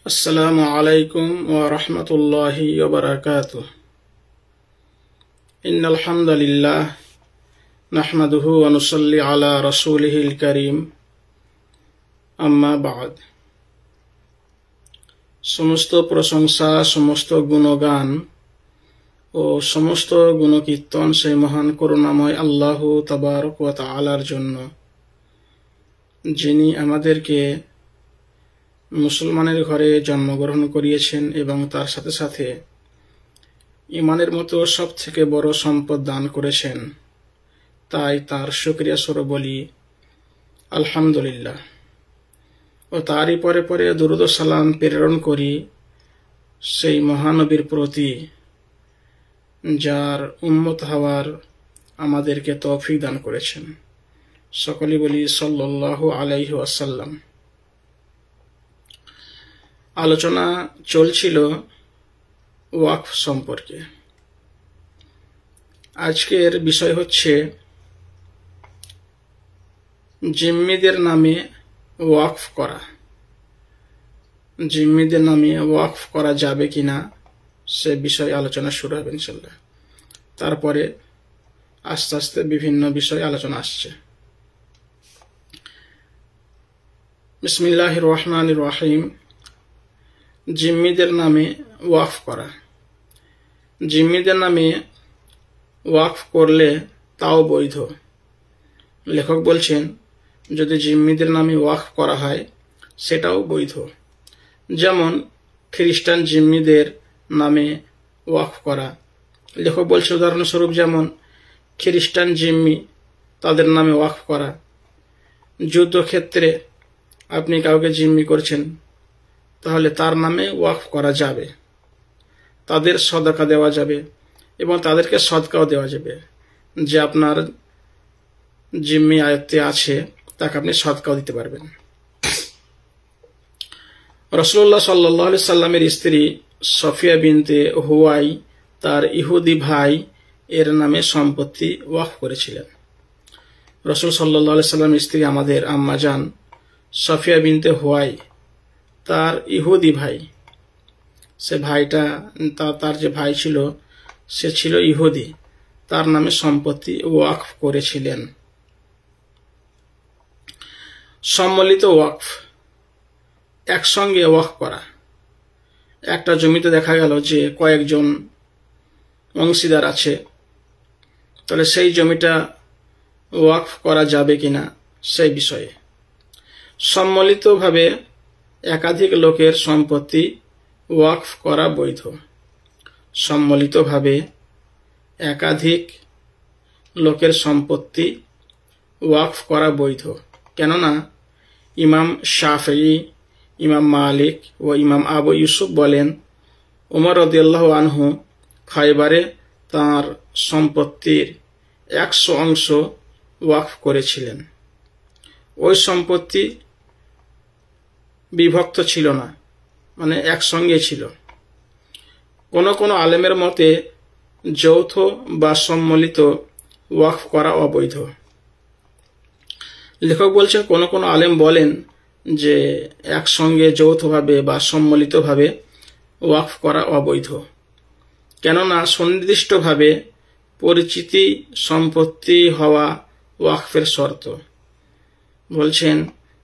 আসসালামু আলাইকুম ওয়া রাহমাতুল্লাহি ওয়া বারাকাতুহু। ইন্নাল হামদালিল্লাহ নাহমাদুহু ওয়া নুসাল্লি আলা রাসূলিহিল কারীম। আম্মা বা'দ। সমস্ত প্রশংসা, সমস্ত গুণগান ও সমস্ত গুণকীর্তন সেই মহান করুণাময় আল্লাহ তাবারক ওয়া তাআলার জন্য, যিনি আমাদেরকে মুসলমানের ঘরে জন্মগ্রহণ করিয়েছেন এবং তার সাথে সাথে ঈমানের মতো সব থেকে বড় সম্পদ দান করেছেন। তাই তার শুকরিয়া স্বরূপ বলি আলহামদুলিল্লাহ, ও তারই পরে পরে দুরূদ ও সালাম প্রেরণ করি সেই মহানবীর প্রতি, যার উম্মত হওয়ার আমাদেরকে তৌফিক দান করেছেন। সকলেই বলি সাল্লাল্লাহু আলাইহি ওয়াসাল্লাম। আলোচনা চলছিল ওয়াকফ সম্পর্কে। আজকের বিষয় হচ্ছে জিম্মিদের নামে ওয়াকফ করা। জিম্মিদের নামে ওয়াকফ করা যাবে কিনা সে বিষয়ে আলোচনা শুরু হবে ইনশাআল্লাহ। তারপরে আস্তে আস্তে বিভিন্ন বিষয়ে আলোচনা আসছে। বিসমিল্লাহির রহমানির রহিম। জিম্মিদের নামে ওয়াকফ করা। জিম্মিদের নামে ওয়াকফ করলে তাও বৈধ। লেখক বলছেন, যদি জিম্মিদের নামে ওয়াকফ করা হয় সেটাও বৈধ। যেমন খ্রিস্টান জিম্মিদের নামে ওয়াকফ করা। লেখক বলছে উদাহরণস্বরূপ, যেমন খ্রিস্টান জিম্মি তাদের নামে ওয়াকফ করা। যুদ্ধক্ষেত্রে আপনি কাউকে জিম্মি করছেন, তাহলে তার নামে ওয়াকফ করা যাবে। তাদের সদকা দেওয়া যাবে এবং তাদেরকে সদকাও দেওয়া যাবে। যে আপনার জিম্মি আয়ত্তে আছে তাকে আপনি সদকাও দিতে পারবেন। রাসূলুল্লাহ সাল্লাল্লাহু আলাইহি সাল্লামের স্ত্রী সফিয়া বিনতে হুয়াই তার ইহুদি ভাই এর নামে সম্পত্তি ওয়াকফ করেছিলেন। রাসূল সাল্লাল্লাহু আলাইহি সাল্লামের স্ত্রী আমাদের আম্মা জান সফিয়া বিনতে হুয়াই তার ইহুদি ভাই, সে ভাইটা তার যে ভাই ছিল সে ছিল ইহুদি, তার নামে সম্পত্তি ওয়াকফ করেছিলেন। সম্মিলিত ওয়াকফ, একসঙ্গে ওয়াকফ করা। একটা জমিতে দেখা গেল যে কয়েকজন অংশীদার আছে, তাহলে সেই জমিটা ওয়াকফ করা যাবে কিনা সেই বিষয়ে। সম্মিলিতভাবে একাধিক লোকের সম্পত্তি ওয়াকফ করা বৈধ। সম্মিলিতভাবে একাধিক লোকের সম্পত্তি ওয়াকফ করা বৈধ। কেননা ইমাম শাফিঈ, ইমাম মালিক ও ইমাম আবু ইউসুফ বলেন, উমর রাদিয়াল্লাহু আনহু খায়বারে তাঁর সম্পত্তির 100 অংশ ওয়াকফ করেছিলেন। ওই সম্পত্তি বিভক্ত ছিল না, মানে একসঙ্গে ছিল। কোন কোন আলেমের মতে যৌথ বা সম্মিলিত ওয়াকফ করা অবৈধ। লেখক বলছেন, কোন কোন আলেম বলেন যে একসঙ্গে যৌথভাবে বা সম্মিলিতভাবে ওয়াকফ করা অবৈধ। কেননা সুনির্দিষ্টভাবে পরিচিতি সম্পত্তি হওয়া ওয়াকফের শর্ত। বলছেন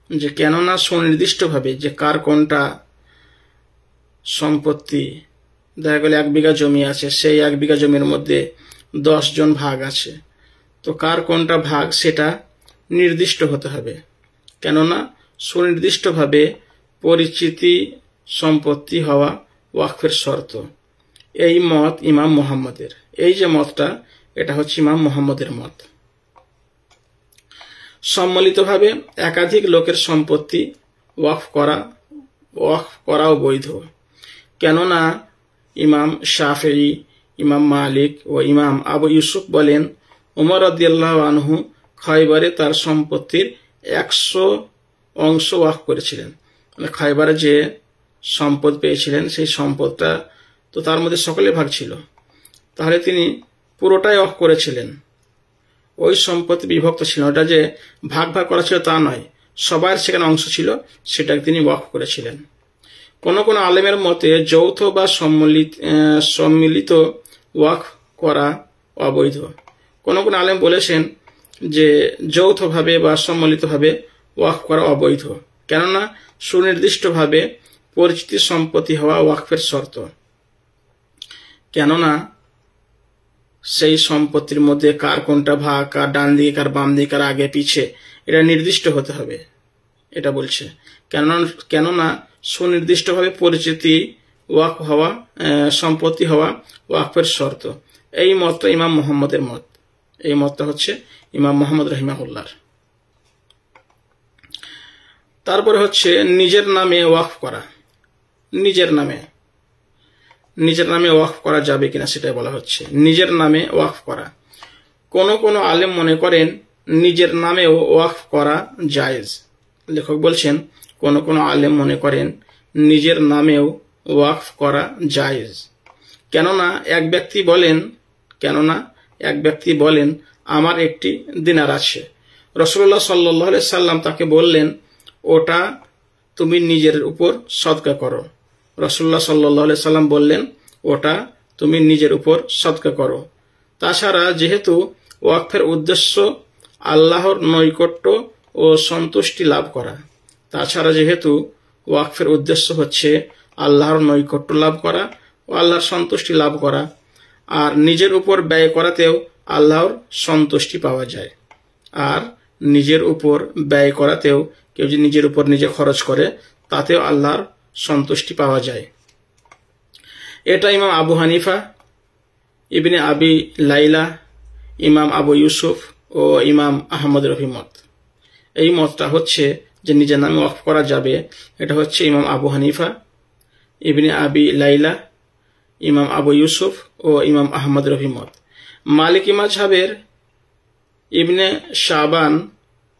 যে কেননা সুনির্দিষ্টভাবে যে কার কোনটা সম্পত্তি, দেখা গেল 1 বিঘা জমি আছে, সেই 1 বিঘা জমির মধ্যে 10 জন ভাগ আছে, তো কার কোনটা ভাগ সেটা নির্দিষ্ট হতে হবে। কেননা সুনির্দিষ্টভাবে পরিচিতি সম্পত্তি হওয়া ওয়াকফের শর্ত। এই মত ইমাম মুহাম্মদের। এই যে মতটা, এটা হচ্ছে ইমাম মুহাম্মদের মত। সম্মিলিতভাবে একাধিক লোকের সম্পত্তি ওয়াকফ করাও বৈধ। কেননা ইমাম শাফিঈ, ইমাম মালিক ও ইমাম আবু ইউসুফ বলেন, উমর রাদিয়াল্লাহু আনহু খায়বারে তার সম্পত্তির 100 অংশ ওয়াকফ করেছিলেন। মানে খায়বারে যে সম্পদ পেয়েছিলেন সেই সম্পদটা তো তার মধ্যে সকলের ভাগ ছিল, তাহলে তিনি পুরোটাই ওয়াকফ করেছিলেন। ওই সম্পত্তি বিভক্ত ছিল, ওটা যে ভাগ ভাগ করা ছিল তা নয়, সবার সেখানে অংশ ছিল, সেটাকে তিনি ওয়াকফ করেছিলেন। কোন কোন আলেমের মতে যৌথ বা সম্মিলিত ওয়াকফ করা অবৈধ। কোন কোন আলেম বলেছেন যে যৌথভাবে বা সম্মিলিতভাবে ওয়াকফ করা অবৈধ, কেননা সুনির্দিষ্টভাবে পরিচিতি সম্পত্তি হওয়া ওয়াকফের শর্ত। কেননা সেই সম্পত্তির মধ্যে কার কোনটা ভাগ, কার ডান দিকে, কার বাম দিকে, কার আগে পিছে, এটা নির্দিষ্ট হতে হবে, এটা বলছে। কেননা সুনির্দিষ্টভাবে পরিচিতি ওয়াকফ হওয়া সম্পত্তি হওয়া ওয়াকফের শর্ত। এই মতটা ইমাম মুহাম্মদের মত, এই মতটা হচ্ছে ইমাম মুহাম্মদ রাহিমাহুল্লাহর। তারপরে হচ্ছে নিজের নামে ওয়াকফ করা। নিজের নামে ওয়াকফ করা যাবে কিনা সেটাই বলা হচ্ছে। নিজের নামে ওয়াকফ করা, কোন আলেম মনে করেন নিজের নামেও ওয়াকফ করা জায়েজ। লেখক বলছেন কোন আলেম মনে করেন নিজের নামেও ওয়াকফ করা জায়েজ। কেননা এক ব্যক্তি বলেন আমার একটি দিনার আছে, রাসূলুল্লাহ সাল্লাল্লাহু আলাইহি সাল্লাম তাকে বললেন ওটা তুমি নিজের উপর সদকা করো। রাসূলুল্লাহ সাল্লাল্লাহু আলাইহি সাল্লাম বললেন ওটা তুমি নিজের উপর সদকা করো। তাছাড়া যেহেতু ওয়াকফের উদ্দেশ্য আল্লাহর নৈকট্য ও সন্তুষ্টি লাভ করা, আল্লাহর নৈকট্য লাভ করা ও আল্লাহর সন্তুষ্টি লাভ করা, আর নিজের উপর ব্যয় করাতেও আল্লাহর সন্তুষ্টি পাওয়া যায়। আর নিজের উপর ব্যয় করাতেও কেউ যদি নিজের উপর নিজে খরচ করে তাতেও আল্লাহর সন্তুষ্টি পাওয়া যায়। এটা ইমাম আবু হানিফা, ইবনে আবি লাইলা, ইমাম আবু ইউসুফ ও ইমাম আহমদের অভিমত। এই মতটা হচ্ছে যে নিজের নামে ওয়াকফ করা যাবে, এটা হচ্ছে ইমাম আবু হানিফা, ইবনে আবি লাইলা, ইমাম আবু ইউসুফ ও ইমাম আহমদের অভিমত। মালিকি মাযহাবের ইবনে শাবান,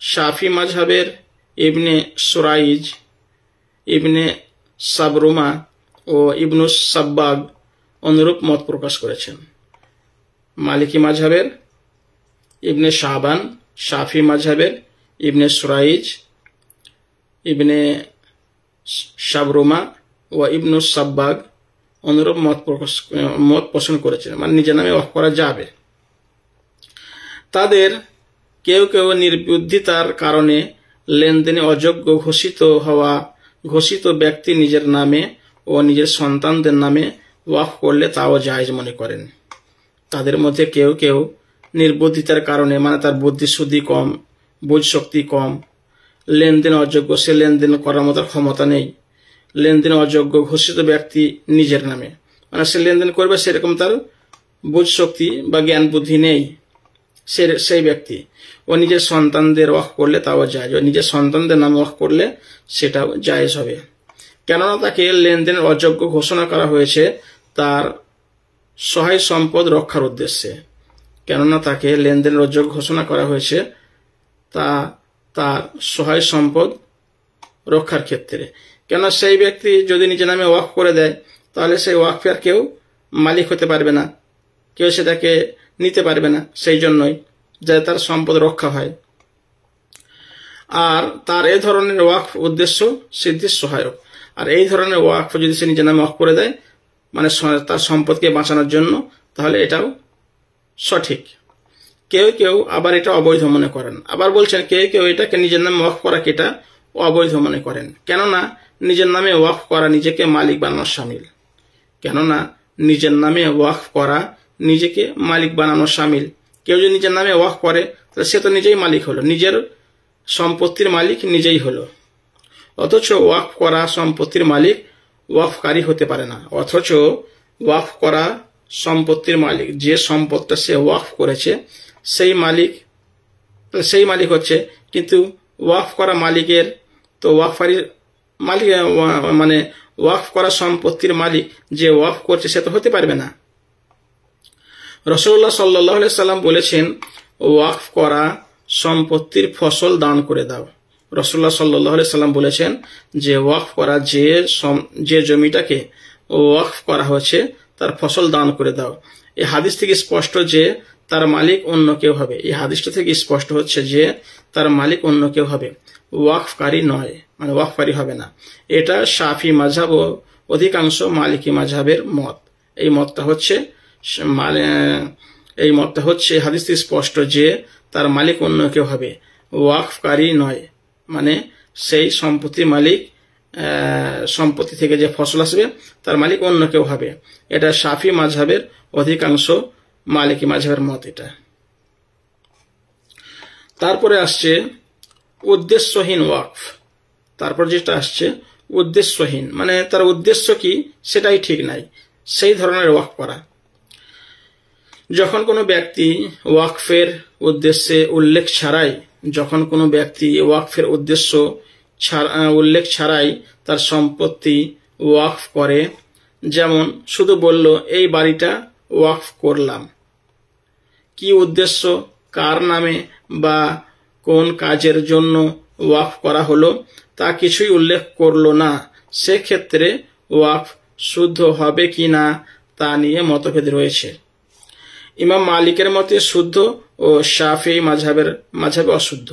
শাফি মাযহাবের ইবনে সুরাইজ, ইবনে সাবরুমা ও ইবনুস সাব্বাগ অনুরূপ মত প্রকাশ করেছেন। মালিকি মাযহাবের ইবনে শাবান, শাফি মাযহাবের ইবনে সুরাইজ, ইবনে সাবরুমা ও ইবনুস সাব্বাগ অনুরূপ মত পোষণ করেছেন, মানে নিজের নামে ওয়াকফ করা যাবে। তাদের কেউ নির্বুদ্ধিতার কারণে লেনদেনে অযোগ্য ঘোষিত ব্যক্তি নিজের নামে ও নিজের সন্তানদের নামে ওয়াকফ করলে তাও জায়েজ মনে করেন। তাদের মধ্যে কেউ নির্বুদ্ধিতার কারণে, মানে তার বুদ্ধিশুদ্ধি কম, বুঝ শক্তি কম, লেনদেন অযোগ্য, সে লেনদেন করার মতো ক্ষমতা নেই, লেনদেন অযোগ্য ঘোষিত ব্যক্তি নিজের নামে, মানে সে লেনদেন করবে সেরকম তার বুঝ শক্তি বা জ্ঞান বুদ্ধি নেই, সেই ব্যক্তি ও নিজের সন্তানদের ওয়াকফ করলে তাও জায়েজ, ও নিজের সন্তানদের নামে ওয়াকফ করলে সেটাও জায়েজ হবে। কেননা তাকে লেনদেনের অযোগ্য ঘোষণা করা হয়েছে তার সহায় সম্পদ রক্ষার উদ্দেশ্যে। তার সহায় সম্পদ রক্ষার ক্ষেত্রে। কেন সেই ব্যক্তি যদি নিজের নামে ওয়াকফ করে দেয় তাহলে সেই ওয়াকফে আর কেউ মালিক হতে পারবে না, কেউ সেটাকে নিতে পারবে না, সেই জন্যই যাতে তার সম্পদ রক্ষা হয়। আর তার এই ধরনের ওয়াকফ উদ্দেশ্য সিদ্ধির সহায়ক। আর এই ধরনের ওয়াকফ যদি সে নিজের নামে ওয়াকফ করে দেয়, মানে তার সম্পদকে বাঁচানোর জন্য, তাহলে এটাও সঠিক। কেউ আবার এটা অবৈধ মনে করেন। আবার বলছেন কেউ এটাকে নিজের নামে ওয়াকফ করা এটা অবৈধ মনে করেন। কেননা নিজের নামে ওয়াকফ করা নিজেকে মালিক বানানোর শামিল। কেউ যদি নিজের নামে ওয়াকফ করে তাহলে সে তো নিজেই মালিক হলো, নিজের সম্পত্তির মালিক নিজেই হলো। অথচ ওয়াকফ করা সম্পত্তির মালিক ওয়াকফকারী হতে পারে না। অথচ ওয়াকফ করা সম্পত্তির মালিক, যে সম্পদটা সে ওয়াকফ করেছে সেই মালিক হচ্ছে, কিন্তু ওয়াকফ করা মালিকের তো ওয়াকফকারীর মালিক, মানে ওয়াকফ করা সম্পত্তির মালিক যে ওয়াকফ করছে সে তো হতে পারবে না। রাসূলুল্লাহ সাল্লাল্লাহু আলাইহি সাল্লাম বলেছেন ওয়াকফ করা সম্পত্তির ফসল দান করে দাও। রাসূলুল্লাহ সাল্লাল্লাহু আলাইহি সাল্লাম বলেছেন যে ওয়াকফ করা যে জমিটাকে ওয়াকফ করা হয়েছে তার ফসল দান করে দাও। এই হাদিস থেকে স্পষ্ট যে তার মালিক অন্য কেউ হবে। এই হাদিসটা থেকে স্পষ্ট হচ্ছে যে তার মালিক অন্য কেউ হবে, ওয়াকফকারী নয়। মানে ওয়াকফকারী হবে না। এটা শাফি মাযহাব ও অধিকাংশ মালিকি মাযহাবের মত। এই মতটা হচ্ছে হাদিসে স্পষ্ট যে তার মালিক অন্য কেউ হবে, ওয়াকফকারী নয়। মানে সেই সম্পত্তি মালিক, সম্পত্তি থেকে যে ফসল আসবে তার মালিক অন্য কেউ হবে। এটা শাফি মাযহাবের অধিকাংশ মালিকি মাযহাবের মত এটা। তারপরে আসছে উদ্দেশ্যহীন ওয়াকফ। তারপর যেটা আসছে উদ্দেশ্যহীন, মানে তার উদ্দেশ্য কি সেটাই ঠিক নাই, সেই ধরনের ওয়াকফ করা। যখন কোনো ব্যক্তি ওয়াকফের উদ্দেশ্যে উল্লেখ ছাড়াই, উল্লেখ ছাড়াই তার সম্পত্তি ওয়াকফ করে, যেমন শুধু বলল এই বাড়িটা ওয়াকফ করলাম, কি উদ্দেশ্য, কার নামে বা কোন কাজের জন্য ওয়াকফ করা হলো তা কিছুই উল্লেখ করলো না, সেক্ষেত্রে ওয়াকফ শুদ্ধ হবে কি না তা নিয়ে মতভেদ রয়েছে। ইমাম মালিকের মতে শুদ্ধ ও শাফিঈ মাযহাবে অশুদ্ধ।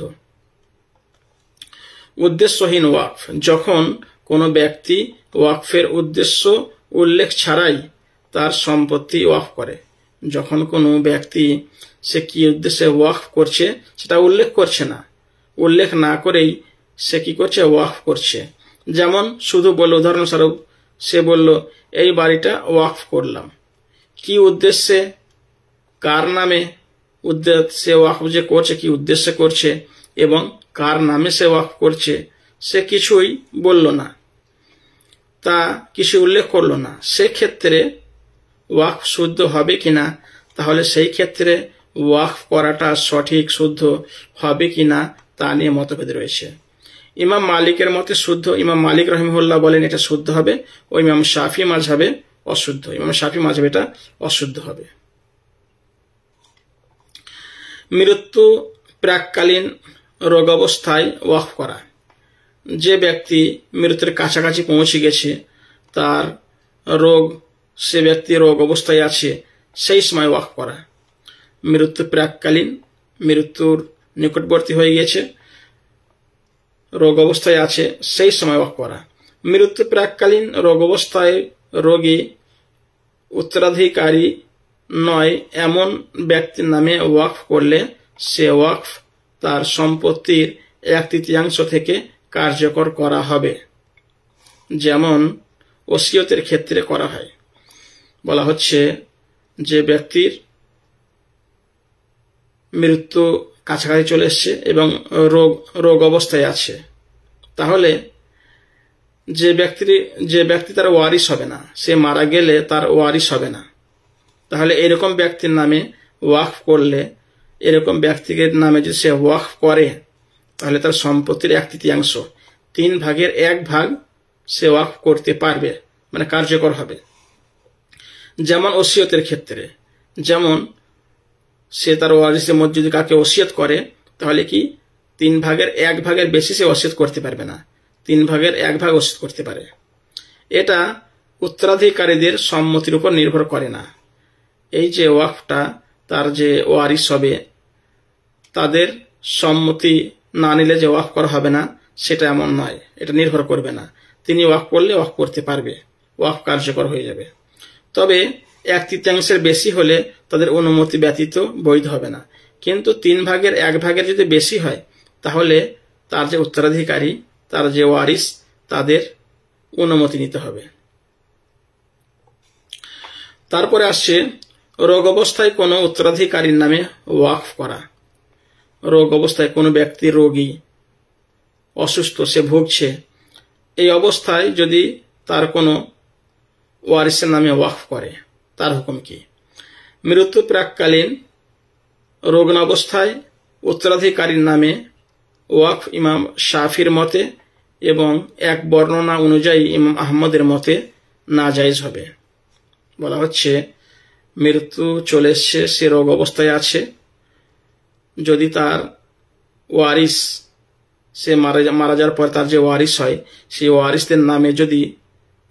উদ্দেশ্যহীন ওয়াকফ, যখন কোনো ব্যক্তি ওয়াকফের উদ্দেশ্য উল্লেখ ছাড়াই তার সম্পত্তি ওয়াকফ করে। যখন কোনো ব্যক্তি সে কি উদ্দেশ্যে ওয়াকফ করছে সেটা উল্লেখ করছে না, উল্লেখ না করেই সে কি করছে, ওয়াকফ করছে। যেমন শুধু বলল, উদাহরণস্বরূপ সে বলল এই বাড়িটা ওয়াকফ করলাম, কি উদ্দেশ্যে, কার নামে, উদ্দেশ্যে ওয়াকফ যে করছে কি উদ্দেশ্যে করছে এবং কার নামে সে ওয়াকফ করছে সে কিছুই বলল না, তা কিছু উল্লেখ করলো না, সেক্ষেত্রে ওয়াকফ শুদ্ধ হবে কিনা, তাহলে সেই ক্ষেত্রে ওয়াকফ করাটা সঠিক শুদ্ধ হবে কিনা তা নিয়ে মতভেদ রয়েছে। ইমাম মালিকের মতে শুদ্ধ, ইমাম মালিক রহিমাহুল্লাহ বলেন এটা শুদ্ধ হবে, ও ইমাম শাফি মাযহাবে অশুদ্ধ, ইমাম শাফি মাযহাবে এটা অশুদ্ধ হবে। মৃত্যু প্রাককালীন রোগ অবস্থায় ওয়াকফ করা। যে ব্যক্তি মৃত্যুর কাছাকাছি পৌঁছে গেছে, তার রোগ, সে ব্যক্তি রোগ অবস্থায় আছে, সেই সময় ওয়াকফ করা। মৃত্যু প্রাককালীন, মৃত্যুর নিকটবর্তী হয়ে গেছে, রোগ অবস্থায় আছে, সেই সময় ওয়াকফ করা। মৃত্যু প্রাককালীন রোগ অবস্থায় রোগী উত্তরাধিকারী নয় এমন ব্যক্তির নামে ওয়াকফ করলে সে ওয়াকফ তার সম্পত্তির 1/3 থেকে কার্যকর করা হবে, যেমন ওসিয়তের ক্ষেত্রে করা হয়। বলা হচ্ছে যে ব্যক্তির মৃত্যু কাছাকাছি চলে এসছে এবং রোগ অবস্থায় আছে, তাহলে যে ব্যক্তি তার ওয়ারিস হবে না, সে মারা গেলে তার ওয়ারিস হবে না, তাহলে এরকম ব্যক্তির নামে ওয়াকফ করলে, এরকম ব্যক্তির নামে যদি সে ওয়াকফ করে তাহলে তার সম্পত্তির 1/3, 3 ভাগের 1 ভাগ সে ওয়াকফ করতে পারবে, মানে কার্যকর হবে। যেমন ওসিয়তের ক্ষেত্রে, যেমন সে তার ওয়ারিসের মধ্যে যদি কাকে ওসিয়ত করে তাহলে কি 3 ভাগের 1 ভাগের বেশি সে ওসিয়ত করতে পারবে না, 3 ভাগের 1 ভাগ ওসিয়ত করতে পারে। এটা উত্তরাধিকারীদের সম্মতির উপর নির্ভর করে না। এই যে ওয়াকফটা তার যে ওয়ারিস হবে তাদের সম্মতি না নিলে যে ওয়াকফ করা হবে না সেটা এমন নয়, এটা নির্ভর করবে না। তিনি ওয়াকফ করলে ওয়াকফ করতে পারবে, ওয়াকফ কার্যকর হয়ে যাবে। তবে 1/3 বেশি হলে তাদের অনুমতি ব্যতীত বৈধ হবে না, কিন্তু 3 ভাগের 1 ভাগের যদি বেশি হয় তাহলে তার যে উত্তরাধিকারী, তার যে ওয়ারিস, তাদের অনুমতি নিতে হবে। তারপরে আসছে রোগ অবস্থায় কোনো উত্তরাধিকারীর নামে ওয়াকফ করা। রোগ অবস্থায় কোনো ব্যক্তি রোগী, অসুস্থ, সে ভুগছে, এই অবস্থায় যদি তার কোনো ওয়ারিসের নামে ওয়াকফ করে তার হুকুম কি? মৃত্যু প্রাককালীন রোগন অবস্থায় উত্তরাধিকারীর নামে ওয়াকফ ইমাম শাফির মতে এবং এক বর্ণনা অনুযায়ী ইমাম আহমদের মতে নাজায়েজ হবে। বলা হচ্ছে মৃত্যু চলে এসছে, সে রোগ অবস্থায় আছে, যদি তার ওয়ারিস, সে মারা যাওয়ার পর তার যে ওয়ারিস হয় সেই ওয়ারিসদের নামে যদি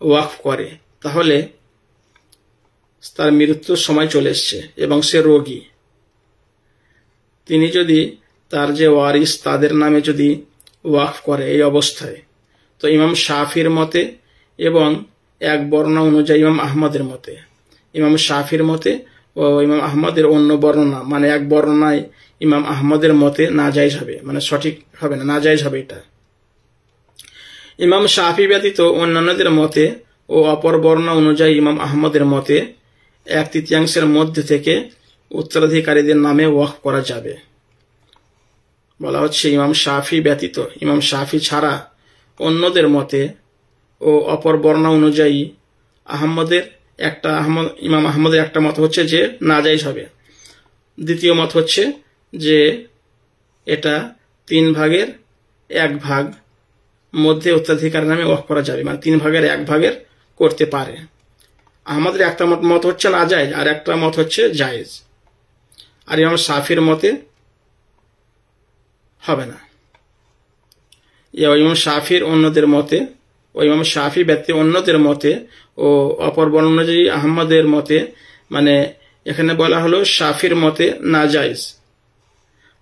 ওয়াকফ করে তাহলে তার মৃত্যুর সময় চলে এসছে এবং সে রোগী, তিনি যদি তার যে ওয়ারিস তাদের নামে যদি ওয়াকফ করে এই অবস্থায়, তো ইমাম শাফির মতে এবং এক বর্ণনা অনুযায়ী ইমাম আহমদের মতে, ইমাম শাফির মতে ও ইমাম আহমদের অন্য বর্ণনা, মানে এক বর্ণনায় ইমাম আহমদের মতে নাজায়েজ হবে, মানে সঠিক হবে না, নাজায়েজ হবে এটা। ইমাম শাফি ব্যতীত অন্যান্যদের মতে ও অপর বর্ণনা অনুযায়ী ইমাম আহমদের মতে 1/3 মধ্যে থেকে উত্তরাধিকারীদের নামে ওয়াকফ করা যাবে। বলা হচ্ছে ইমাম শাফি ব্যতীত, ইমাম শাফি ছাড়া অন্যদের মতে ও অপর বর্ণনা অনুযায়ী ইমাম আহমদের একটা মত হচ্ছে যে নাজায়েজ হবে। দ্বিতীয় মত হচ্ছে যে এটা 3/1 মধ্যে উত্তরাধিকার নামে ওয়াকফ করা যাবে, মানে 3/1 করতে পারে। আমাদের একটা মত হচ্ছে নাজায়েজ, আর একটা মত হচ্ছে জায়েজ। আর ইমাম শাফির মতে হবে না। ইমাম শাফির অন্যদের মতে ও ইমাম শাফি ব্যতীত অন্যদের মতে ও অপর বর্ণনা অনুযায়ী আহমদের মতে, মানে এখানে বলা হলো শাফির মতে নাজায়েজ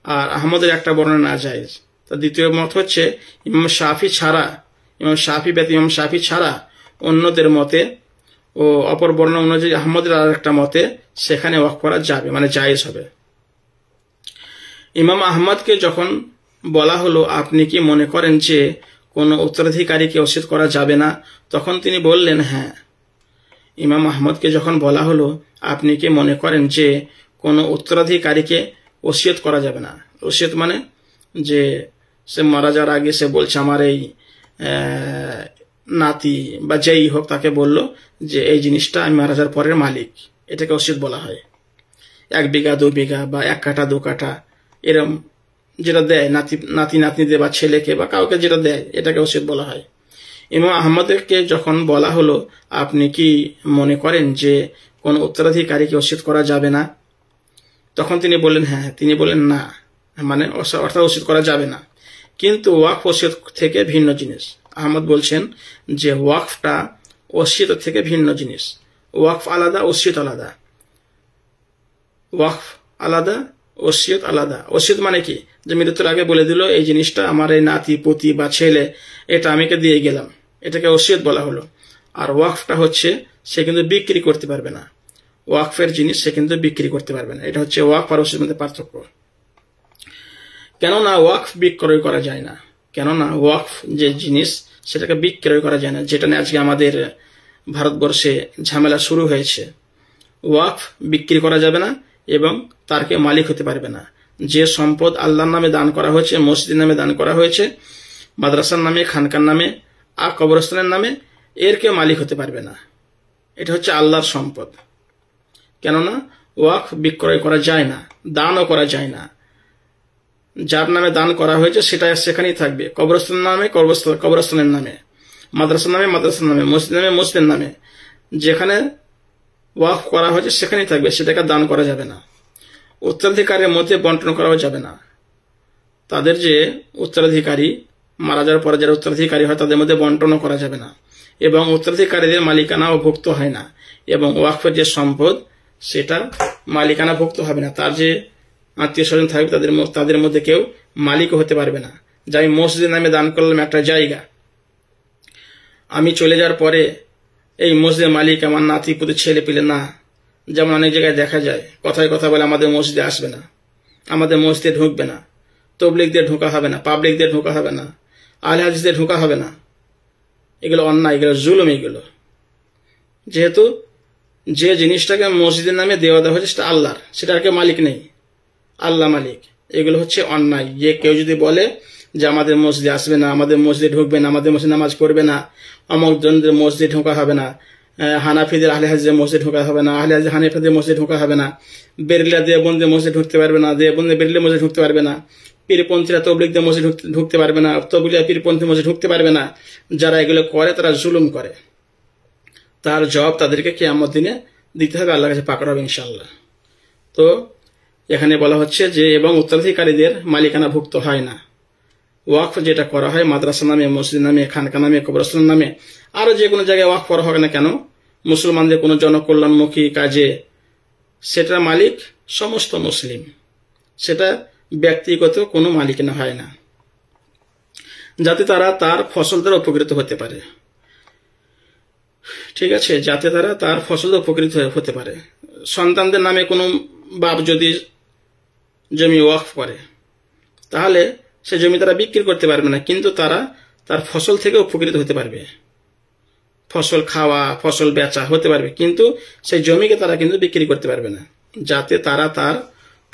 আর আহমদের একটা বর্ণনা নাজায়েজ। তো দ্বিতীয় মত হচ্ছে ইমাম শাফি ব্যতীত ইমাম শাফি ছাড়া অন্যদের মতে ও অপর বর্ণনা অনুযায়ী আহমদের আর একটা মতে সেখানে ওয়াকফ করা যাবে, মানে জায়েজ হবে। ইমাম আহমদকে যখন বলা হলো আপনি কি মনে করেন যে কোনো উত্তরাধিকারীকে ওসিয়ত করা যাবে না, তখন তিনি বললেন হ্যাঁ। ইমাম আহমদকে যখন বলা হলো আপনি কি মনে করেন যে কোনো উত্তরাধিকারীকে ওসিয়ত করা যাবে না, ওসিয়ত মানে যে সে মারা যাওয়ার আগে সে বলছে আমার এই নাতি বা যেই হোক তাকে বলল যে এই জিনিসটা আমি মারা যাওয়ার পরের মালিক, এটাকে ওসিয়ত বলা হয়। 1 বিঘা 2 বিঘা বা 1 কাঠা 2 কাঠা এরম যেটা দেয় নাতি নাতনিদের বা ছেলেকে বা কাউকে যেটা দেয় এটাকে ওসিয়ত বলা হয়। ইমাম আহমদকে যখন বলা হলো আপনি কি মনে করেন যে কোনো উত্তরাধিকারীকে ওসিয়ত করা যাবে না, তখন তিনি বললেন হ্যাঁ। তিনি বললেন না, মানে অর্থাৎ ওসিয়ত করা যাবে না, কিন্তু ওয়াকফ ওসিয়ত থেকে ভিন্ন জিনিস। আহমদ বলছেন যে ওয়াকফটা ওসিয়ত থেকে ভিন্ন জিনিস। ওয়াকফ আলাদা, ওসিয়ত আলাদা। ওয়াকফ আলাদা, ওসিয়ত আলাদা। ওসিয়ত মানে কি, যে মৃত্যুর আগে বলে দিল এই জিনিসটা আমার এই নাতি পুতি বা ছেলে এটা আমিকে দিয়ে গেলাম, এটাকে ওসিয়ত বলা হলো। আর ওয়াকফটা হচ্ছে সে কিন্তু বিক্রি করতে পারবে না, ওয়াকফের জিনিস সে কিন্তু বিক্রি করতে পারবে না। এটা হচ্ছে ওয়াকফ আর ওসিয়তের মধ্যে পার্থক্য। কেননা ওয়াকফ বিক্রয় করা যায় না, কেননা ওয়াকফ যে জিনিস সেটাকে বিক্রয় করা যায় না, যেটা নিয়ে আজকে আমাদের ভারতবর্ষে ঝামেলা শুরু হয়েছে। ওয়াকফ বিক্রি করা যাবে না এবং তার কে মালিক হতে পারবে না। যে সম্পদ আল্লাহর নামে দান করা হয়েছে, মসজিদের নামে দান করা হয়েছে, মাদ্রাসার নামে, খানকার নামে আর কবরস্থানের নামে, এর কে মালিক হতে পারবে না। এটা হচ্ছে আল্লাহর সম্পদ। কেননা ওয়াকফ বিক্রয় করা যায় না, দানও করা যায় না। যার নামে দান করা হয়েছে সেটা সেখানেই থাকবে। কবরস্থানের নামে কবরস্থানের নামে, মাদ্রাসার নামে মাদ্রাসার নামে, মসজিদের নামে মসজিদের নামে, যেখানে ওয়াকফ করা হয়েছে সেখানেই থাকবে, সেটাকে দান করা যাবে না। উত্তরাধিকারের মধ্যে বন্টন করাও যাবে না। তাদের যে উত্তরাধিকারী মারা যাওয়ার পরে যারা উত্তরাধিকারী হয় তাদের মধ্যে বন্টনও করা যাবে না, এবং উত্তরাধিকারীদের মালিকানাও ভুক্ত হয় না, এবং ওয়াকফের যে সম্পদ সেটা মালিকানা ভুক্ত হবে না। তার যে আত্মীয় স্বজন থাকবে তাদের মধ্যে কেউ মালিকও হতে পারবে না। যে আমি মসজিদের নামে দান করলাম একটা জায়গা, আমি চলে যাওয়ার পরে এই মসজিদের মালিক আমার নাতি পুতি ছেলে পেলে না। যেমন অনেক জায়গায় দেখা যায় কথায় কথা বলে আমাদের মসজিদে আসবে না, আমাদের মসজিদে ঢুকবে না, তবলিগদের ঢোকা হবে না, পাবলিকদের ঢোকা হবে না, আহলে হাদিসদের ঢোকা হবে না। এগুলো অন্যায়, এগুলো জুলুম। এগুলো যেহেতু যে জিনিসটাকে মসজিদের নামে দেওয়া হয়েছে সেটা আল্লাহর, সেটার কেউ মালিক নেই, আল্লাহ মালিক। এগুলো হচ্ছে অন্যায়। যে কেউ যদি বলে যে আমাদের মসজিদে আসবে না, আমাদের মসজিদে ঢুকবে না, আমাদের মসজিদে নামাজ পড়বে না, অমুক জনদের মসজিদে ঢোকা হবে না, হানাফিদের আহলে হাদিসদের মসজিদে ঢোকা হবে না, আহলে হাদিস হানিফিদের মসজিদে ঢোকা হবে না, বেরিলা দেওবন্দের মসজিদে ঢুকতে পারবে না, দেওবন্দের বেরিলা মসজিদে ঢুকতে পারবে না, পীরপন্থীরা তবলিগদের মসজিদে ঢুকতে পারবে না, তবলিগা পীরপন্থী মসজিদে ঢুকতে পারবে না। যারা এগুলো করে তারা জুলুম করে, তার জবাব তাদেরকে কিয়ামত দিনে দিতে হবে, আল্লাহর কাছে পাকড়াও হবে ইনশাআল্লাহ। তো এখানে বলা হচ্ছে যে এবং উত্তরাধিকারীদের মালিকানা ভুক্ত হয় না। ওয়াকফ যেটা করা হয় মাদ্রাসা নামে, মসজিদ নামে, খানকা নামে, কবরস্থান নামে, আরো যে কোনো জায়গায় ওয়াকফ করা হবে না কেন, মুসলমানদের কোনো জনকল্যাণমুখী কাজে, সেটার মালিক সমস্ত মুসলিম, সেটা ব্যক্তিগত কোনো মালিকানা হয় না। যাতে তারা তার ফসল দ্বারা উপকৃত হতে পারে। ঠিক আছে, যাতে তারা তার ফসল দ্বারা উপকৃত হতে পারে। সন্তানদের নামে কোনো বাপ যদি জমি ওয়াকফ করে, তাহলে সে জমি তারা বিক্রি করতে পারবে না, কিন্তু তারা তার ফসল থেকে উপকৃত হতে পারবে। ফসল খাওয়া, ফসল বেচা হতে পারবে, কিন্তু সেই জমিকে তারা কিন্তু বিক্রি করতে পারবে না, যাতে তারা তার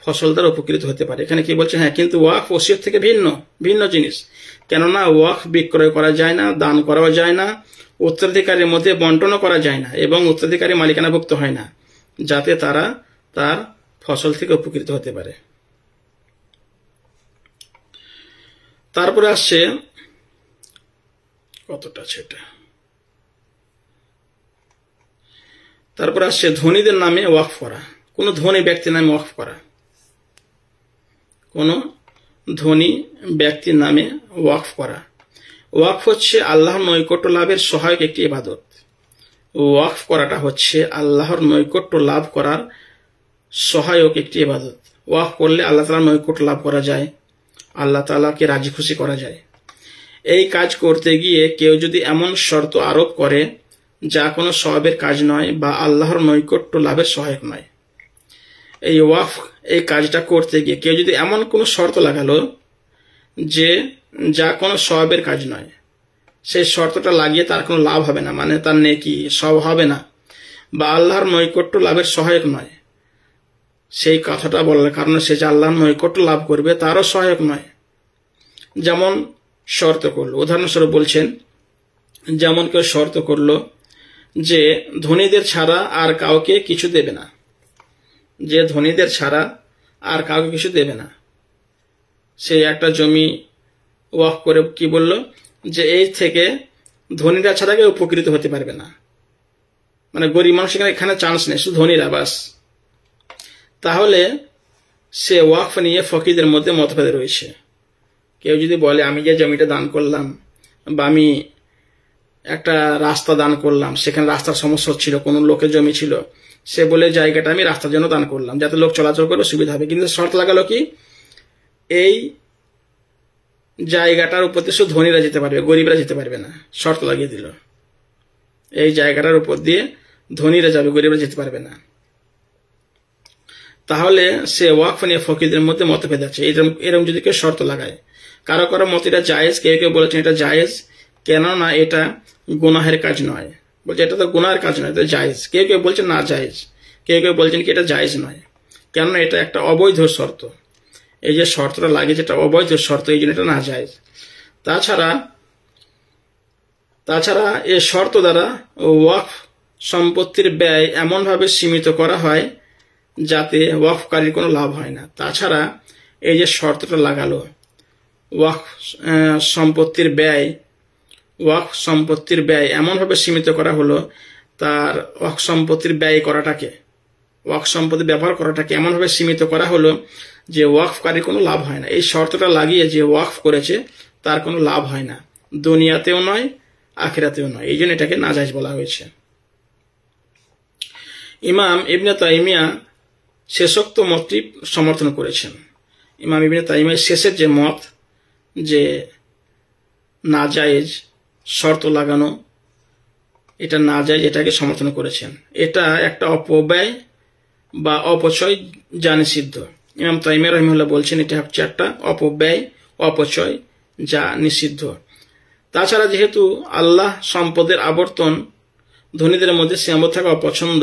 ফসল দ্বারা উপকৃত হতে পারে। এখানে কি বলছে? হ্যাঁ, কিন্তু ওয়াকফ ওসিয়ত থেকে ভিন্ন ভিন্ন জিনিস। কেননা ওয়াকফ বিক্রয় করা যায় না, দান করাও যায় না, উত্তরাধিকারীর মধ্যে বন্টনও করা যায় না, এবং উত্তরাধিকারী মালিকানাভুক্ত হয় না, যাতে তারা তার ফসল থেকে উপকৃত হতে পারে। তারপরে আসছে কতটা সেটা, তারপরে আসছে ধনীদের নামে ওয়াকফ করা। কোন ধনী ব্যক্তির নামে ওয়াকফ করা, কোন ধনী ব্যক্তির নামে ওয়াকফ করা। ওয়াকফ হচ্ছে আল্লাহর নৈকট্য লাভের সহায়ক একটি ইবাদত। ওয়াকফ করাটা হচ্ছে আল্লাহর নৈকট্য লাভ করার সহায়ক একটি ইবাদত। ওয়াকফ করলে আল্লাহ তাআলার নৈকট্য লাভ করা যায়, আল্লাহ তাআলাকে রাজি খুশি করা যায়। এই কাজ করতে গিয়ে কেউ যদি এমন শর্ত আরোপ করে যা কোনো সওয়াবের কাজ নয় বা আল্লাহর নৈকট্য লাভের সহায়ক নয়, এই ওয়াকফ এই কাজটা করতে গিয়ে কেউ যদি এমন কোনো শর্ত লাগালো যে যা কোনো সওয়াবের কাজ নয়, সেই শর্তটা লাগিয়ে তার কোনো লাভ হবে না, মানে তার নেকি সওয়াব হবে না, বা আল্লাহর নৈকট্য লাভের সহায়ক নয়, সেই কথাটা বলার কারণে সে যে আল্লাহর নৈকট্য লাভ করবে তারও সহায়ক নয়। যেমন শর্ত করলো, উদাহরণস্বরূপ বলছেন, যেমন কেউ শর্ত করলো যে ধনীদের ছাড়া আর কাউকে কিছু দেবে না, যে ধনীদের ছাড়া আর কাউকে কিছু দেবে না। সে একটা জমি ওয়াকফ করে কি বলল যে এই থেকে ধনীরা ছাড়া কেউ উপকৃত হতে পারবে না, মানে গরিব মানুষ এখানে চান্স নেই, শুধু ধনীরা বাস। তাহলে সে ওয়াকফ নিয়ে ফকিরদের মধ্যে মতভেদ রয়েছে। কেউ যদি বলে আমি যে জমিটা দান করলাম, বা আমি একটা রাস্তা দান করলাম, সেখানে রাস্তার সমস্যা হচ্ছিল, কোনো লোকের জমি ছিল, সে বলে জায়গাটা আমি রাস্তার জন্য দান করলাম যাতে লোক চলাচল করে সুবিধা হবে, কিন্তু শর্ত লাগালো কি এই জায়গাটার উপর দিয়ে শুধু ধনীরা যেতে পারবে, গরিবরা যেতে পারবে না। শর্ত লাগিয়ে দিল এই জায়গাটার উপর দিয়ে ধনীরা যাবে, গরিবরা যেতে পারবে না। তাহলে সে ওয়াকফ নিয়ে ফকিরদের মধ্যে মতভেদ আছে। এরকম যদি কেউ শর্ত লাগায়, কারো কারো মত এটা জায়েজ, কেউ কেউ বলেছেন এটা জায়েজ, কেননা এটা গুনাহের কাজ নয়। বলছে এটা তো গুনাহের কাজ নয়, এটা জায়েজ। কেউ কেউ বলছেন না জায়েজ, কেউ কেউ বলছেন কি এটা জায়েজ নয়, কেননা এটা একটা অবৈধ শর্ত। এই যে শর্তটা লাগে যেটা অবৈধ শর্ত, এই জন্য এটা না জায়েজ। তাছাড়া এই শর্ত দ্বারা ওয়াকফ সম্পত্তির ব্যয় এমনভাবে সীমিত করা হয় যাতে ওয়াকফকারীর কোনো লাভ হয় না। তাছাড়া এই যে শর্তটা লাগালো ওয়াকফ সম্পত্তির ব্যয় এমনভাবে সীমিত করা হলো, তার ওয়াকফ সম্পত্তির ব্যয় করাটাকে, ওয়াকফ সম্পত্তি ব্যবহার করাটাকে এমনভাবে সীমিত করা হলো যে ওয়াকফকারীর কোনো লাভ হয় না। এই শর্তটা লাগিয়ে যে ওয়াকফ করেছে তার কোনো লাভ হয় না, দুনিয়াতেও নয় আখিরাতেও নয়, এই জন্য এটাকে নাজায়েজ বলা হয়েছে। ইমাম ইবনে তাইমিয়া শেষোক্ত মতটি সমর্থন করেছেন। ইমাম ইবনে তাইমিয়ার শেষের যে মত যে নাজায়েজ শর্ত লাগানো, এটা নাজায়েজ, এটাকে সমর্থন করেছেন। এটা একটা অপব্যয় বা অপচয় যা নিষিদ্ধ। ইমাম তাইমিয়া রাহিমাহুল্লাহ বলছেন এটা হচ্ছে একটা অপব্যয়, অপচয় যা নিষিদ্ধ। তাছাড়া যেহেতু আল্লাহ সম্পদের আবর্তন ধনীদের মধ্যে সীমাবদ্ধ থাকা অপছন্দ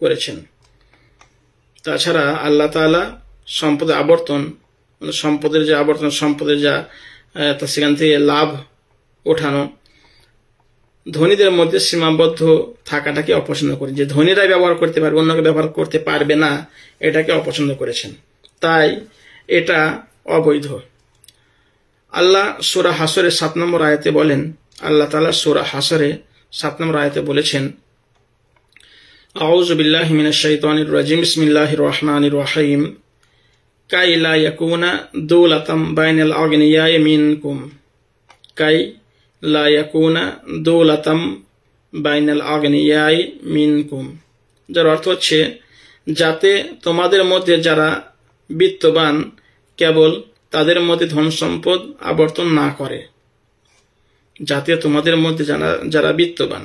করেছেন, তাছাড়া আল্লাহ তাআলা সম্পদের আবর্তন, সম্পদের যে আবর্তন, সম্পদের যা সেখান থেকে লাভ ওঠানো, ধনীদের মধ্যে সীমাবদ্ধ থাকাটাকে অপছন্দ করেন, যে ধনীরাই ব্যবহার করতে পারবে, অন্যকে ব্যবহার করতে পারবে না, এটাকে অপছন্দ করেছেন। তাই এটা অবৈধ। আল্লাহ সূরা হাসরের 7 নম্বর আয়াতে বলেন, আল্লাহ তাআলা সূরা হাসরে 7 নম্বর আয়াতে বলেছেন, আউযু বিল্লাহি মিনাশ শাইতানির রাজিম, বিসমিল্লাহির রহমানির রহিম, কাই লা ইয়াকুনা দুলাতাম বাইনাল আগনিয়াই মিনকুম, কাই লা ইয়াকুনা দুলাতাম বাইনাল আগনিয়াই মিনকুম, যার অর্থ হচ্ছে যাতে তোমাদের মধ্যে যারা বিত্তবান কেবল তাদের মধ্যে ধন সম্পদ আবর্তন না করে, যাতে তোমাদের মধ্যে যারা বিত্তবান,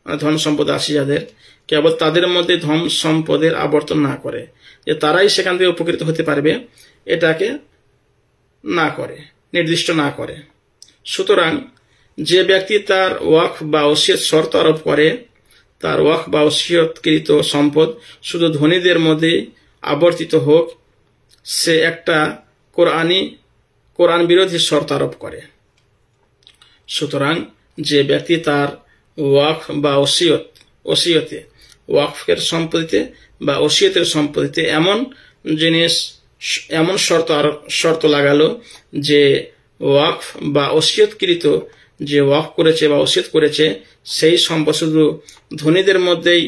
ধন সম্পদ আছে যাদের, কেবল তাদের মধ্যে ধন সম্পদের আবর্তন না করে, যে তারাই সেখান থেকে উপকৃত হতে পারবে, এটাকে না করে, নির্দিষ্ট না করে। সুতরাং যে ব্যক্তি তার ওয়াকফ বা ওসিয়ত শর্ত আরোপ করে, তার ওয়াকফ বা ওসিয়তকৃত সম্পদ শুধু ধনীদের মধ্যে আবর্তিত হোক, সে একটা কোরআন বিরোধী শর্ত আরোপ করে। সুতরাং যে ব্যক্তি তার ওয়াকফ বা ওসিয়তে, ওয়াকফের সম্পত্তিতে বা ওসিয়তের সম্পত্তিতে এমন শর্ত লাগালো যে ওয়াকফ বা ওসিয়তকৃত যে ওয়াকফ করেছে বা ওসিয়ত করেছে সেই সম্পদ শুধু ধনীদের মধ্যেই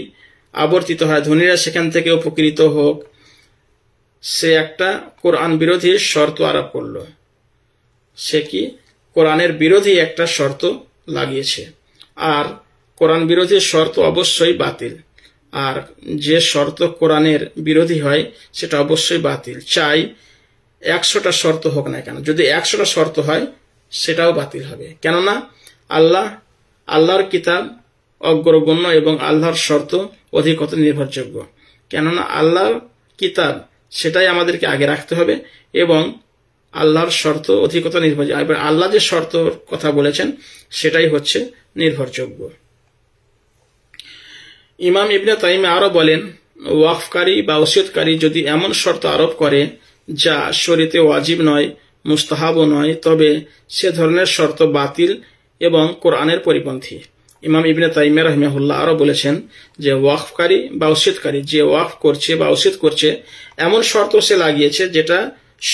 আবর্তিত হয়, ধনীরা সেখান থেকে উপকৃত হোক, সে একটা কোরআন বিরোধী শর্ত আরোপ করলো। সে কি কোরআনের বিরোধী একটা শর্ত লাগিয়েছে। আর কোরআন বিরোধী শর্ত অবশ্যই বাতিল। আর যে শর্ত কোরআনের বিরোধী হয় সেটা অবশ্যই বাতিল, চাই 100টা শর্ত হোক না কেন। যদি 100টা শর্ত হয় সেটাও বাতিল হবে, কেননা আল্লাহর কিতাব অগ্রগণ্য এবং আল্লাহর শর্ত অধিকতর নির্ভরযোগ্য। কেননা আল্লাহর কিতাব সেটাই আমাদেরকে আগে রাখতে হবে এবং আল্লাহর শর্ত অধিকতর নির্ভরযোগ্য। এবার আল্লাহ যে শর্তর কথা বলেছেন সেটাই হচ্ছে নির্ভরযোগ্য। ইমাম ইবনে তাইমিয়া আরো বলেন, ওয়াকফকারী বা ওসিয়তকারী যদি এমন শর্ত আরোপ করে যা শরীয়তে ওয়াজিব নয়, মুস্তাহাবও নয়, তবে সে ধরনের শর্ত বাতিল এবং কোরআনের পরিপন্থী। ইমাম ইবনে তাইমিয়া রাহিমাহুল্লাহ আরো বলেছেন যে ওয়াকফকারী বা ওসিয়তকারী যে ওয়াকফ করছে বা ওসিয়ত করছে এমন শর্ত সে লাগিয়েছে যেটা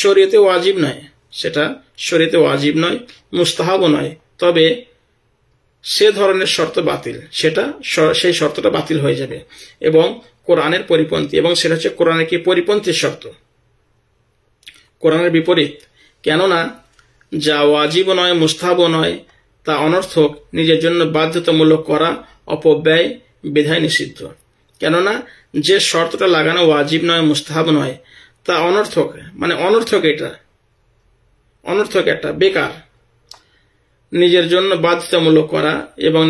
শরীয়তে ওয়াজিব নয়, সেটা শরীয়তে ওয়াজিব নয়, মুস্তাহাবও নয়, তবে সে ধরনের শর্ত বাতিল, সেই শর্তটা বাতিল হয়ে যাবে এবং কোরআনের পরিপন্থী, এবং সেটা হচ্ছে কোরআনের কি পরিপন্থী শর্ত, কোরআনের বিপরীত। কেননা যা ওয়াজিবও নয়, মুস্তাহাবও নয়, তা অনর্থক, নিজের জন্য বাধ্যতামূলক করা অপব্যয় বিধায় নিষিদ্ধ। কেননা যে শর্তটা লাগানো ওয়াজিব নয়, মুস্তাহাব নয়, তা অনর্থক, মানে অনর্থক, এটা অনর্থক, একটা বেকার। নিজের জন্য বাধ্যতামূলক করা এবং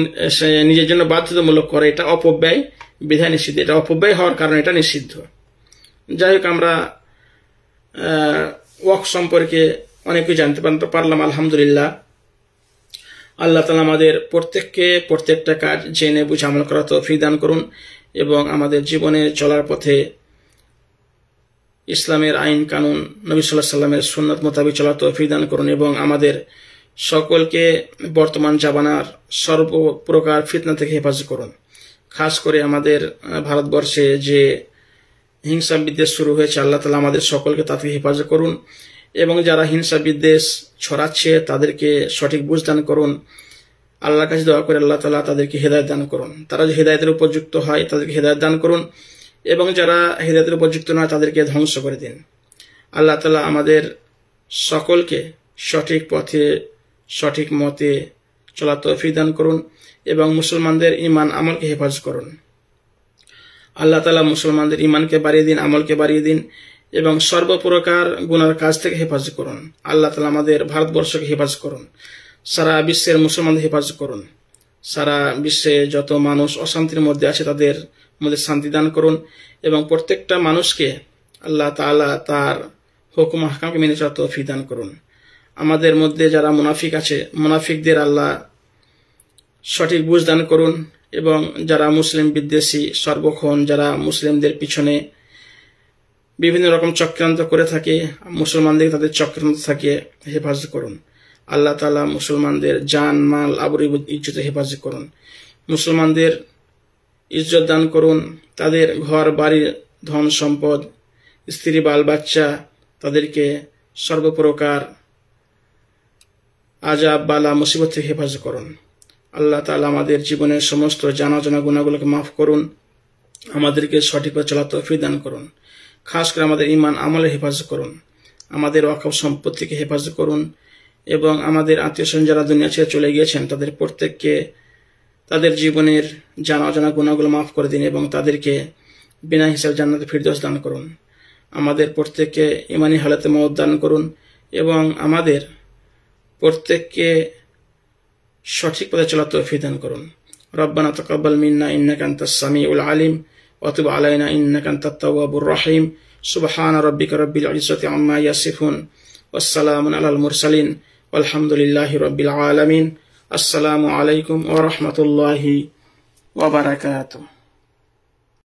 নিজের জন্য বাধ্যতামূলক করা এটা অপব্যয় বিধায় নিষিদ্ধ, এটা অপব্যয় হওয়ার কারণে এটা নিষিদ্ধ। যাই হোক, আমরা ওয়াকফ সম্পর্কে অনেক কিছু জানতে পারলাম, আলহামদুলিল্লাহ। আল্লাহ তাআলা আমাদের প্রত্যেককে প্রত্যেকটা কাজ জেনে বুঝে আমল করা তৌফিক দান করুন এবং আমাদের জীবনে চলার পথে ইসলামের আইন কানুন, নবী সাল্লাল্লাহু আলাইহি সাল্লামের সুন্নাত মোতাবেক চলার তৌফিক দান করুন এবং আমাদের সকলকে বর্তমান জামানার সর্বপ্রকার ফিতনা থেকে হেফাজত করুন। খাস করে আমাদের ভারতবর্ষে যে হিংসা বিদ্বেষ শুরু হয়েছে, আল্লাহ তাআলা আমাদের সকলকে তা থেকে হেফাজত করুন এবং যারা হিংসা বিদ্বেষ ছড়াচ্ছে তাদেরকে সঠিক বুঝ দান করুন। আল্লাহর কাছে দোয়া করে আল্লাহ তাআলা তাদেরকে হেদায়েত দান করুন। তারা যে হেদায়েতের উপযুক্ত হয় তাদেরকে হেদায়েত দান করুন এবং যারা হেদায়েতের উপযুক্ত নয় তাদেরকে ধ্বংস করে দিন। আল্লাহ তাআলা আমাদের সকলকে সঠিক পথে সঠিক মতে চলার তৌফিক দান করুন এবং মুসলমানদের ঈমান আমলকে হেফাজত করুন। আল্লাহ তাআলা মুসলমানদের ঈমানকে বাড়িয়ে দিন, আমলকে বাড়িয়ে দিন এবং সর্বপ্রকার গুনার কাজ থেকে হেফাজত করুন। আল্লাহ তাআলা আমাদের ভারতবর্ষকে হেফাজত করুন, সারা বিশ্বের মুসলমানদের হেফাজত করুন। সারা বিশ্বে যত মানুষ অশান্তির মধ্যে আছে তাদের মধ্যে শান্তি দান করুন এবং প্রত্যেকটা মানুষকে আল্লাহ তাআলা তার হুকুম আহকামকে মেনে চলার তৌফিক দান করুন। আমাদের মধ্যে যারা মুনাফিক আছে, মুনাফিকদের আল্লাহ সঠিক বুঝ দান করুন এবং যারা মুসলিম বিদ্বেষী, সর্বক্ষণ যারা মুসলিমদের পিছনে বিভিন্ন রকম চক্রান্ত করে থাকে, মুসলমানদের তাদের চক্রান্ত থাকে হেফাজত করুন। আল্লাহ তাআলা মুসলমানদের জান মাল আবরু ইজ্জতে হেফাজত করুন। মুসলমানদের ইজ্জত দান করুন, তাদের ঘর বাড়ি ধন সম্পদ স্ত্রী বাল বাচ্চা তাদেরকে সর্বপ্রকার আযাব বালা মুসিবত থেকে হেফাজত করুন। আল্লাহ তাআলা আমাদের জীবনের সমস্ত জানা অজানা গুনাহগুলোকে মাফ করুন, আমাদেরকে সঠিক পথে চলার তৌফিক দান করুন। খাস করে আমাদের ঈমান আমলের হেফাজত করুন, আমাদের ওয়াকফ সম্পত্তিকে হেফাজত করুন এবং আমাদের আত্মীয়স্বজন যারা দুনিয়া ছেড়ে চলে গিয়েছেন তাদের প্রত্যেককে তাদের জীবনের জানা অজানা গুনাহগুলো মাফ করে দিন এবং তাদেরকে বিনা হিসাবে জান্নাতে ফিরদৌস দান করুন। আমাদের প্রত্যেককে ঈমানি হালাতে মওত দান করুন এবং আমাদের প্রত্যেককে সঠিক পথে চলার তৌফিক দান করুন। রব্বানা তাকাব্বাল মিন্না ইন্নাকা আনতাস সামিউল আলিম ওয়া তুব আলাইনা ইন্নাকা আনতাত তাওয়াবুর রহিম। সুবহানা রাব্বিকা রাব্বিল ইজ্জাতি আম্মা ইয়াসিফুন ওয়াসসালামুন আলাল মুরসালিন ওয়ালহামদুলিল্লাহি রাব্বিল আলামিন। আসসালামু আলাইকুম ওয়া রাহমাতুল্লাহি ওয়া বারাকাতুহু।